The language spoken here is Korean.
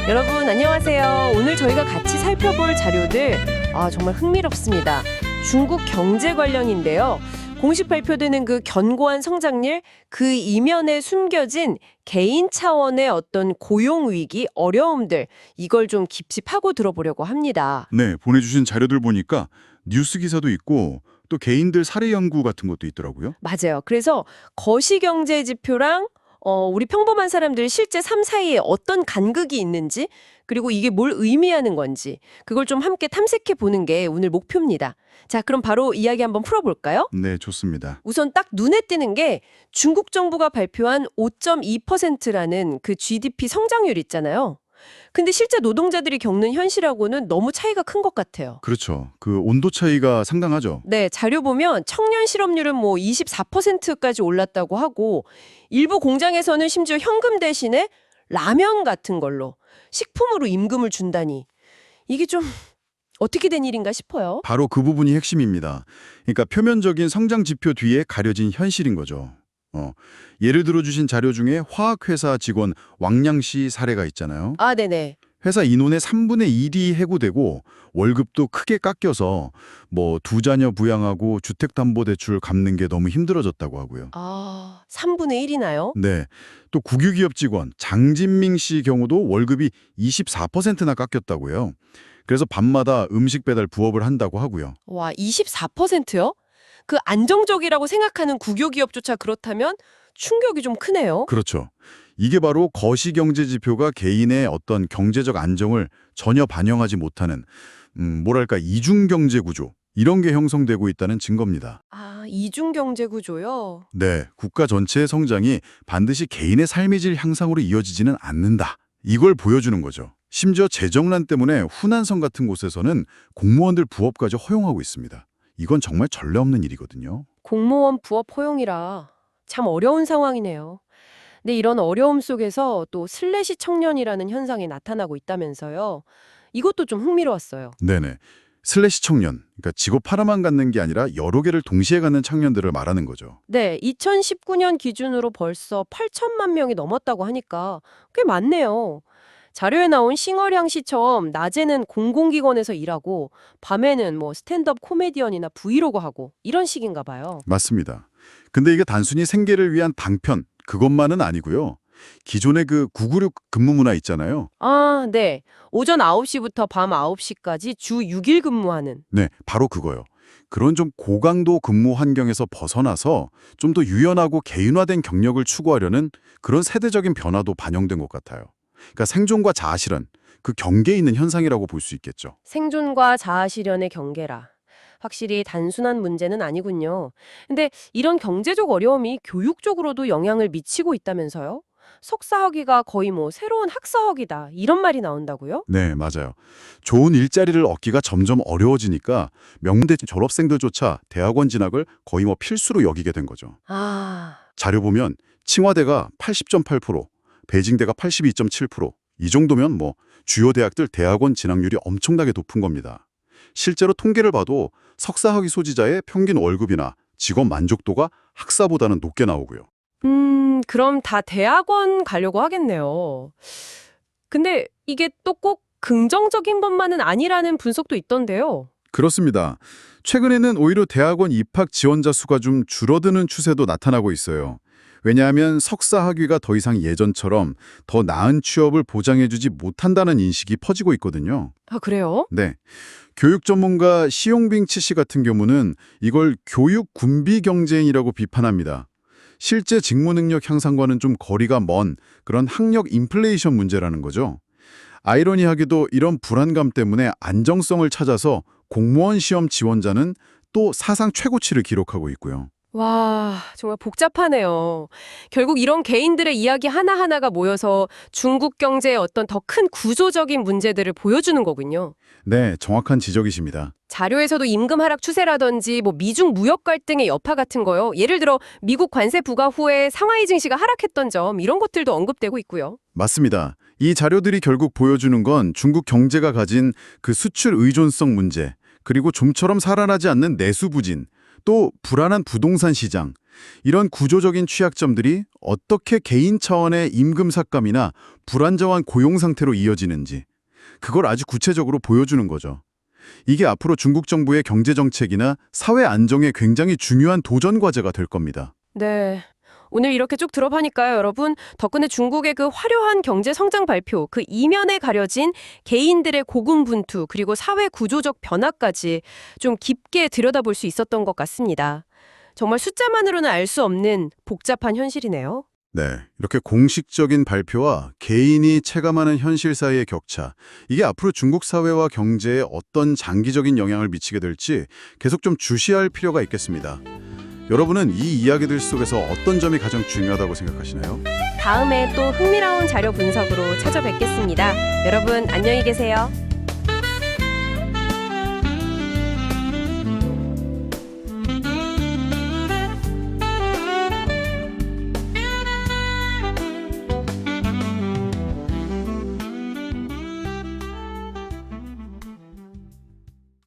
여러분 안녕하세요. 오늘 저희가 같이 살펴볼 자료들 정말 흥미롭습니다. 중국 경제 관련인데요. 공식 발표되는 그 견고한 성장률, 그 이면에 숨겨진 개인 차원의 어떤 고용 위기, 어려움들, 이걸 좀 깊이 파고 들어보려고 합니다. 네, 보내주신 자료들 보니까 뉴스 기사도 있고 또 개인들 사례 연구 같은 것도 있더라고요. 맞아요. 그래서 거시경제 지표랑 우리 평범한 사람들 실제 삶 사이에 어떤 간극이 있는지, 그리고 이게 뭘 의미하는 건지, 그걸 좀 함께 탐색해 보는 게 오늘 목표입니다. 자, 그럼 바로 이야기 한번 풀어볼까요? 네, 좋습니다. 우선 딱 눈에 띄는 게 중국 정부가 발표한 5.2%라는 그 GDP 성장률 있잖아요. 근데 실제 노동자들이 겪는 현실하고는 너무 차이가 큰 것 같아요. 그렇죠. 그 온도 차이가 상당하죠. 네, 자료 보면 청년 실업률은 뭐 24%까지 올랐다고 하고 일부 공장에서는 심지어 현금 대신에 라면 같은 걸로 식품으로 임금을 준다니 이게 좀 어떻게 된 일인가 싶어요. 바로 그 부분이 핵심입니다. 그러니까 표면적인 성장 지표 뒤에 가려진 현실인 거죠. 예를 들어 주신 자료 중에 화학회사 직원 왕량 씨 사례가 있잖아요. 아, 네네. 회사 인원의 3분의 1이 해고되고 월급도 크게 깎여서 뭐 두 자녀 부양하고 주택담보대출 갚는 게 너무 힘들어졌다고 하고요. 3분의 1이나요? 네, 또 국유기업 직원 장진밍 씨 경우도 월급이 24%나 깎였다고요. 그래서 밤마다 음식 배달 부업을 한다고 하고요. 와, 24%요? 그 안정적이라고 생각하는 국유기업조차 그렇다면 충격이 좀 크네요. 그렇죠. 이게 바로 거시경제 지표가 개인의 어떤 경제적 안정을 전혀 반영하지 못하는 뭐랄까 이중경제 구조 이런 게 형성되고 있다는 증거입니다. 이중경제 구조요? 네, 국가 전체의 성장이 반드시 개인의 삶의 질 향상으로 이어지지는 않는다. 이걸 보여주는 거죠. 심지어 재정난 때문에 후난성 같은 곳에서는 공무원들 부업까지 허용하고 있습니다. 이건 정말 전례 없는 일이거든요. 공무원 부업 허용이라 참 어려운 상황이네요. 근데 이런 어려움 속에서 또 슬래시 청년이라는 현상이 나타나고 있다면서요. 이것도 좀 흥미로웠어요. 네네. 슬래시 청년, 그러니까 직업 하나만 갖는 게 아니라 여러 개를 동시에 갖는 청년들을 말하는 거죠. 네, 2019년 기준으로 벌써 8천만 명이 넘었다고 하니까 꽤 많네요. 자료에 나온 싱어량 씨처럼 낮에는 공공기관에서 일하고 밤에는 뭐 스탠드업 코미디언이나 브이로그 하고 이런 식인가 봐요. 맞습니다. 근데 이게 단순히 생계를 위한 방편, 그것만은 아니고요. 기존의 그 996 근무 문화 있잖아요. 네. 오전 9시부터 밤 9시까지 주 6일 근무하는. 네, 바로 그거요. 그런 좀 고강도 근무 환경에서 벗어나서 좀 더 유연하고 개인화된 경력을 추구하려는 그런 세대적인 변화도 반영된 것 같아요. 그러니까 생존과 자아 실현, 그 경계에 있는 현상이라고 볼 수 있겠죠. 생존과 자아 실현의 경계라. 확실히 단순한 문제는 아니군요. 근데 이런 경제적 어려움이 교육적으로도 영향을 미치고 있다면서요? 석사학위가 거의 뭐 새로운 학사학위다. 이런 말이 나온다고요? 네, 맞아요. 좋은 일자리를 얻기가 점점 어려워지니까 명문대 졸업생들조차 대학원 진학을 거의 뭐 필수로 여기게 된 거죠. 자료 보면 칭화대가 80.8%, 베이징대가 82.7%, 이 정도면 뭐 주요 대학들 대학원 진학률이 엄청나게 높은 겁니다. 실제로 통계를 봐도 석사학위 소지자의 평균 월급이나 직업 만족도가 학사보다는 높게 나오고요. 그럼 다 대학원 가려고 하겠네요. 근데 이게 또 꼭 긍정적인 것만은 아니라는 분석도 있던데요. 그렇습니다. 최근에는 오히려 대학원 입학 지원자 수가 좀 줄어드는 추세도 나타나고 있어요. 왜냐하면 석사 학위가 더 이상 예전처럼 더 나은 취업을 보장해주지 못한다는 인식이 퍼지고 있거든요. 그래요? 네. 교육 전문가 시용빙치 씨 같은 경우는 이걸 교육 군비 경쟁이라고 비판합니다. 실제 직무 능력 향상과는 좀 거리가 먼 그런 학력 인플레이션 문제라는 거죠. 아이러니하게도 이런 불안감 때문에 안정성을 찾아서 공무원 시험 지원자는 또 사상 최고치를 기록하고 있고요. 와, 정말 복잡하네요. 결국 이런 개인들의 이야기 하나하나가 모여서 중국 경제의 어떤 더 큰 구조적인 문제들을 보여주는 거군요. 네, 정확한 지적이십니다. 자료에서도 임금 하락 추세라든지 뭐 미중 무역 갈등의 여파 같은 거요. 예를 들어 미국 관세 부과 후에 상하이 증시가 하락했던 점 이런 것들도 언급되고 있고요. 맞습니다. 이 자료들이 결국 보여주는 건 중국 경제가 가진 그 수출 의존성 문제, 그리고 좀처럼 살아나지 않는 내수 부진, 또 불안한 부동산 시장, 이런 구조적인 취약점들이 어떻게 개인 차원의 임금 삭감이나 불안정한 고용 상태로 이어지는지 그걸 아주 구체적으로 보여주는 거죠. 이게 앞으로 중국 정부의 경제 정책이나 사회 안정에 굉장히 중요한 도전 과제가 될 겁니다. 네. 오늘 이렇게 쭉 들어보니까요, 여러분. 덕분에 중국의 그 화려한 경제 성장 발표, 그 이면에 가려진 개인들의 고군분투, 그리고 사회 구조적 변화까지 좀 깊게 들여다볼 수 있었던 것 같습니다. 정말 숫자만으로는 알 수 없는 복잡한 현실이네요. 네, 이렇게 공식적인 발표와 개인이 체감하는 현실 사이의 격차, 이게 앞으로 중국 사회와 경제에 어떤 장기적인 영향을 미치게 될지 계속 좀 주시할 필요가 있겠습니다. 여러분은 이 이야기들 속에서 어떤 점이 가장 중요하다고 생각하시나요? 다음에 또 흥미로운 자료 분석으로 찾아뵙겠습니다. 여러분, 안녕히 계세요.